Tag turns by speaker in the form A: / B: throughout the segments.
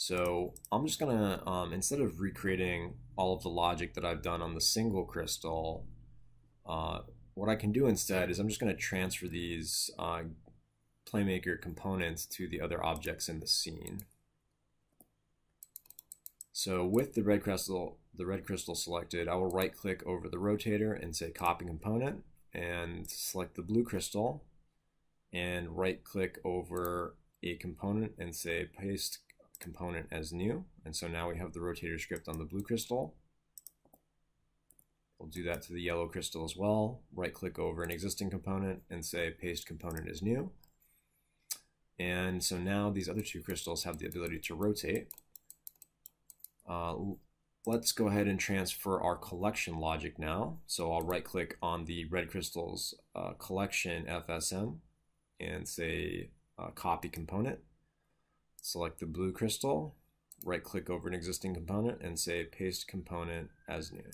A: So I'm just gonna, instead of recreating all of the logic that I've done on the single crystal, what I can do instead is I'm just gonna transfer these Playmaker components to the other objects in the scene. So with the red crystal selected, I will right click over the rotator and say copy component and select the blue crystal and right click over a component and say paste component as new. And so now we have the rotator script on the blue crystal. We'll do that to the yellow crystal as well. Right click over an existing component and say paste component as new. And so now these other two crystals have the ability to rotate. Let's go ahead and transfer our collection logic now. So I'll right click on the red crystal's collection FSM and say copy component. Select the blue crystal, right click over an existing component and say paste component as new.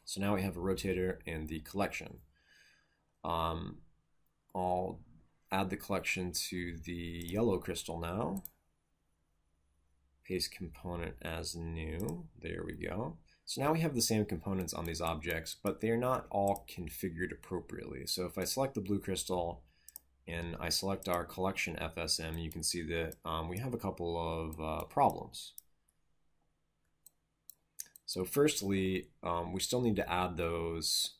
A: So now we have a rotator and the collection. I'll add the collection to the yellow crystal now. Paste component as new. There we go. So now we have the same components on these objects, but they're not all configured appropriately. So if I select the blue crystal and I select our collection FSM, you can see that we have a couple of problems. So firstly, we still need to add those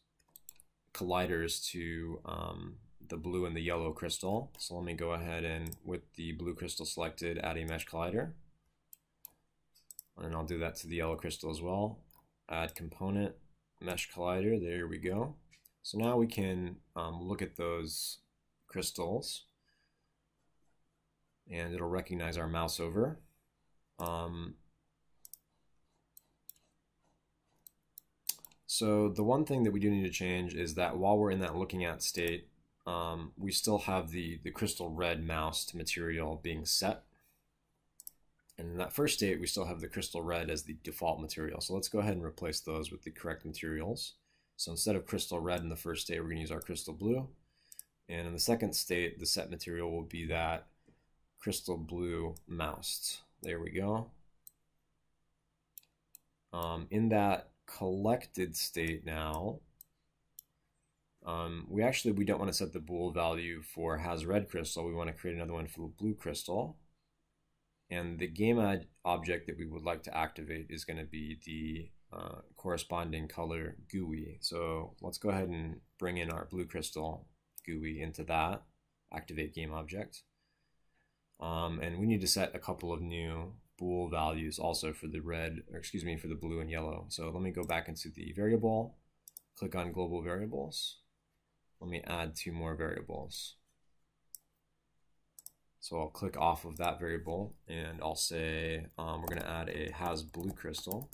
A: colliders to the blue and the yellow crystal. So let me go ahead and, with the blue crystal selected, add a mesh collider. And I'll do that to the yellow crystal as well. Add component, mesh collider, there we go. So now we can look at those crystals and it'll recognize our mouse over. So the one thing that we do need to change is that while we're in that looking at state, we still have the crystal red mouse to material being set. And in that first state, we still have the crystal red as the default material. So let's go ahead and replace those with the correct materials. So instead of crystal red in the first state, we're going to use our crystal blue. And in the second state, the set material will be that crystal blue moused. There we go. In that collected state now, we don't want to set the bool value for has red crystal. We want to create another one for the blue crystal. And the game object that we would like to activate is going to be the corresponding color GUI. So let's go ahead and bring in our blue crystal GUI into that, activate game object. And we need to set a couple of new bool values also for the for the blue and yellow. So let me go back into the variable, click on global variables. Let me add two more variables. So I'll click off of that variable and I'll say we're going to add a has blue crystal.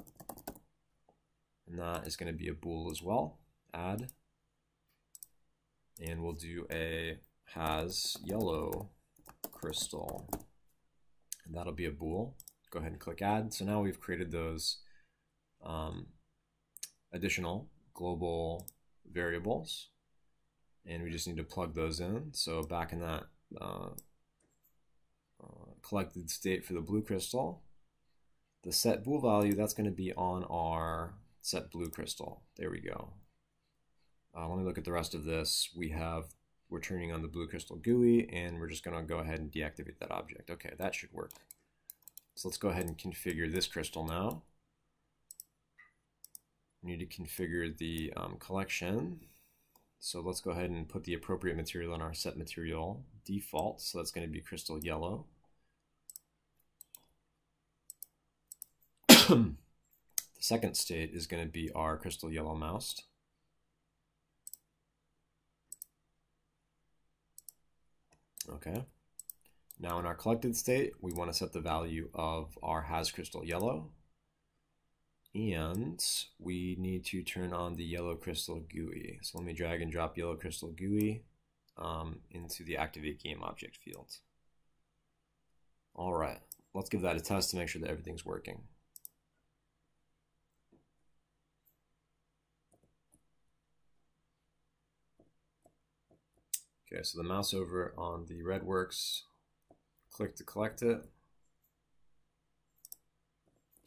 A: And that is going to be a bool as well. Add. And we'll do a has yellow crystal. And that'll be a bool. Go ahead and click add. So now we've created those additional global variables. And we just need to plug those in. So back in that collected state for the blue crystal, the set bool value, that's going to be on our set blue crystal. There we go. Let me look at the rest of this. We're turning on the blue crystal GUI and we're just going to go ahead and deactivate that object. Okay, that should work. So let's go ahead and configure this crystal now. We need to configure the collection. So let's go ahead and put the appropriate material in our set material default. So that's going to be crystal yellow. The second state is going to be our crystal yellow moused. Okay. Now in our collected state, we want to set the value of our has crystal yellow. And we need to turn on the yellow crystal GUI. So let me drag and drop yellow crystal GUI into the activate game object field. All right, let's give that a test to make sure that everything's working. Okay, so the mouse over on the red works. Click to collect it.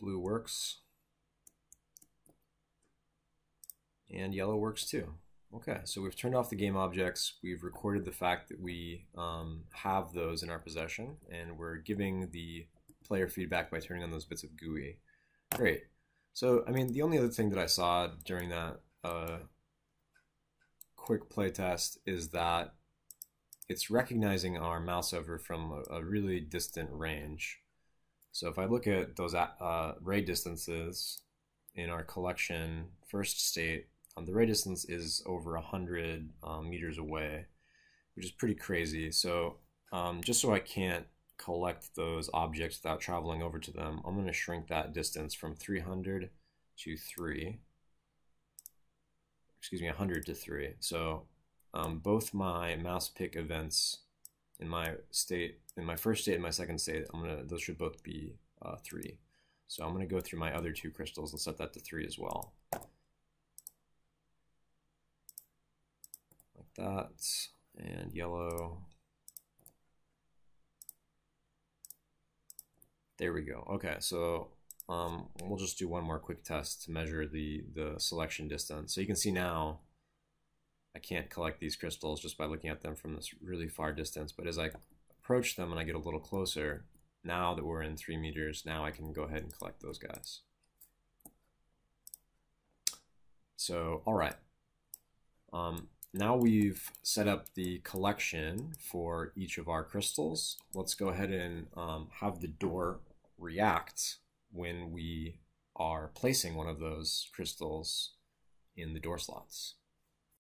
A: Blue works. And yellow works too. Okay, so we've turned off the game objects. We've recorded the fact that we have those in our possession, and we're giving the player feedback by turning on those bits of GUI. Great. So, I mean, the only other thing that I saw during that quick playtest is that it's recognizing our mouse over from a really distant range. So if I look at those ray distances in our collection first state, the ray distance is over 100 meters away, which is pretty crazy. So just so I can't collect those objects without traveling over to them, I'm going to shrink that distance from 300 to 3. Excuse me, 100 to 3. So both my mouse pick events in my first state and my second state, those should both be 3. So I'm going to go through my other 2 crystals and set that to 3 as well. Like that, and yellow. There we go. Okay, so we'll just do one more quick test to measure the selection distance. So you can see now I can't collect these crystals just by looking at them from this really far distance, but as I approach them and I get a little closer, now that we're in 3 meters, now I can go ahead and collect those guys. So, all right. Now we've set up the collection for each of our crystals. Let's go ahead and have the door react when we are placing one of those crystals in the door slots.